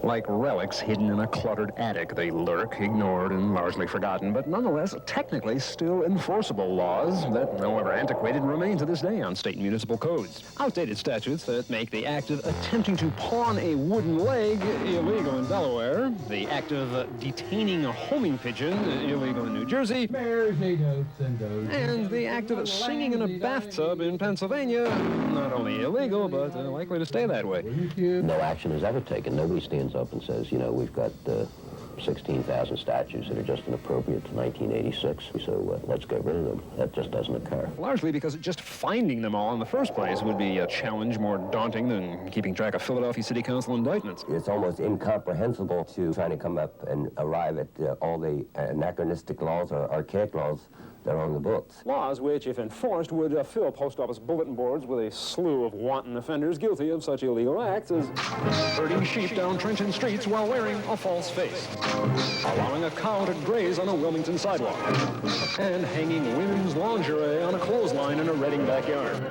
Like relics hidden in a cluttered attic, they lurk, ignored and largely forgotten, but nonetheless technically still enforceable laws that, however antiquated, remain to this day on state and municipal codes. Outdated statutes that make the act of attempting to pawn a wooden leg illegal in Delaware, the act of detaining a homing pigeon illegal in New Jersey, bears need oats and goats, and the act of singing in a bathtub in Pennsylvania, not only illegal, but likely to stay that way. No action is ever taken. Nobody stands up and says, you know, we've got 16,000 statutes that are just inappropriate to 1986, so let's get rid of them. That just doesn't occur. Largely because just finding them all in the first place would be a challenge more daunting than keeping track of Philadelphia City Council indictments. It's almost incomprehensible to trying to come up and arrive at all the anachronistic laws or archaic laws that are on the books. Laws which, if enforced, would fill post office bulletin boards with a slew of wanton offenders guilty of such illegal acts as herding sheep down Trenton streets while wearing a false face, allowing a cow to graze on a Wilmington sidewalk, and hanging women's lingerie on a clothesline in a Reading backyard.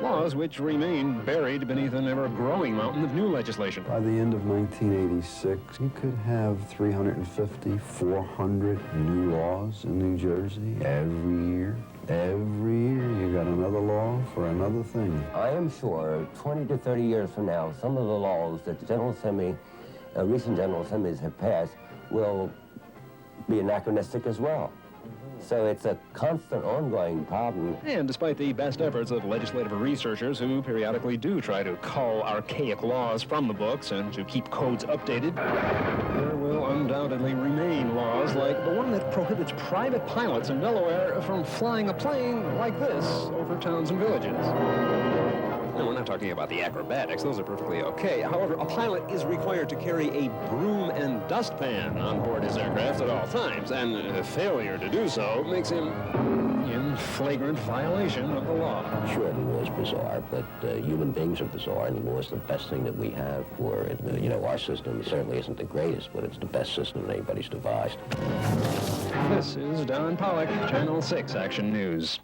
Laws which remain buried beneath an ever-growing mountain of new legislation. By the end of 1986, you could have 350, 400 new laws in New Jersey every year. Every year you got another law for another thing. I am sure 20 to 30 years from now, some of the laws that the General Assembly, recent General Assemblies have passed will be anachronistic as well. So it's a constant, ongoing problem. And despite the best efforts of legislative researchers who periodically do try to cull archaic laws from the books and to keep codes updated, there will undoubtedly remain laws like the one that prohibits private pilots in Delaware from flying a plane like this over towns and villages. No, we're not talking about the acrobatics. Those are perfectly okay. However, a pilot is required to carry a broom and dustpan on board his aircraft at all times, and a failure to do so makes him in flagrant violation of the law. Sure, the law is bizarre, but human beings are bizarre, and the law is the best thing that we have for it. You know, our system certainly isn't the greatest, but it's the best system that anybody's devised. This is Don Polec, Channel 6 Action News.